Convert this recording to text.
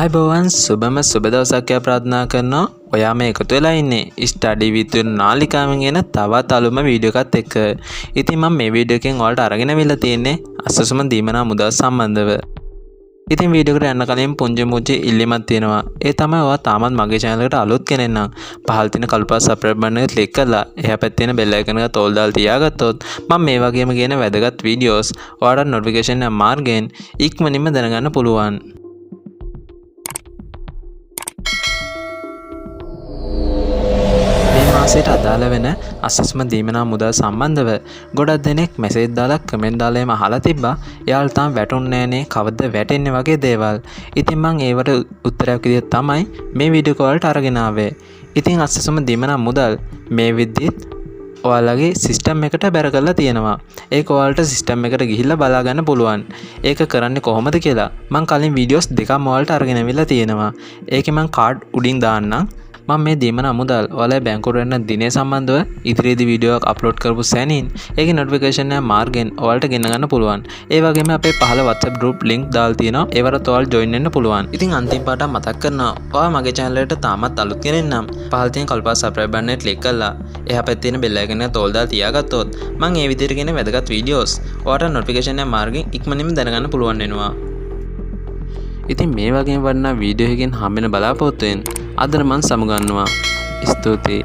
ආයුබෝවන් සුබම සුබ දවසක් ප්‍රාර්ථනා කරනවා. ඔයා මේ එකතු වෙලා ඉන්නේ ස්ටඩි විත් නාලිකාවෙන් එන තවත් අලුම වීඩියෝ එකක් එක්ක. ඉතින් මම මේ වීඩියෝ එකෙන් ඔයාලට අරගෙන අවිල්ලා තියෙන්නේ අසසුම දීමනා මුදල් සම්බන්ධව. ඉතින් වීඩියෝ එකට යන්න කලින් පුංචි ඉල්ලීමක් තියෙනවා. ඒ තමයි ඔයා තාමත් මගේ channel එකට අලුත් කෙනෙක් නම් පහළ තියෙන කළු පාට subscribe button එක click කරලා එහා පැත්තේ තියෙන bell icon එක තෝල් දාලා තියාගත්තොත් මම මේ වගේම කියන වැදගත් වීඩියෝස් ඔයාලට notification එක මාර්ගයෙන් ඉක්මනින්ම දැනගන්න පුළුවන්. මාසයට අදාළ වෙන අසස්ම දීමනා මුදල් සම්බන්ධව ගොඩක් දෙනෙක් මැසේජ් දාලා කමෙන්ට් දාලා එහෙම අහලා තිබ්බා. එයාලා තාම වැටුන්නේ නැහනේ, කවද්ද වැටෙන්නේ වගේ දේවල්. ඉතින් මම ඒවට උත්තරයක් විදිහට තමයි මේ වීඩියෝ කෝල්ට අරගෙන ආවේ. ඉතින් අසස්ම දීමනා මුදල් මේ විදිහට ඔයාලගේ සිස්ටම් එකට බැර කරලා තියෙනවා. ඒක ඔයාලට සිස්ටම් එකට ගිහිල්ලා බලා ගන්න පුළුවන්. ඒක කරන්නේ කොහොමද කියලා මම කලින් වීඩියෝස් දෙකක්ම ඔයාලට අරගෙන අවිල්ලා තියෙනවා. ඒකේ මම කාඩ් උඩින් දාන්නම්. මම මේ දීමනා මුදල් ඔයාලගේ බැංකුවට එන දිනේ සම්බන්ධව ඉදිරියේදී වීඩියෝ එකක් අප්ලෝඩ් කරපු සැනින් ඒකේ නොටිෆිකේෂන් එක මාර්ගෙන් ඔයාලට ගෙන ගන්න පුළුවන්. ඒ වගේම අපේ පහළ WhatsApp group link දාලා තියෙනවා. ඒවට ඔයාලා join වෙන්න පුළුවන්. ඉතින් අන්තිම පාඩම් මතක් කරනවා. ඔයා මගේ channel එකට තාමත් අලුත් කෙනෙක් නම් පහළ තියෙන කළු පාට subscribe button එක click කරලා එහා පැත්තේ තියෙන bell icon එක තෝල් දාලා තියාගත්තොත් මම මේ විදිහට කියන වැදගත් වීඩියෝස් ඔයාලට නොටිෆිකේෂන් එක මාර්ගෙන් ඉක්මනින්ම දැනගන්න පුළුවන් වෙනවා. ඉතින් මේ වගේම වටිනා වීඩියෝ එකකින් හම්බෙන්න බලාපොරොත්තු වෙන අදට මම සමුගන්නවා. ස්තුතියි.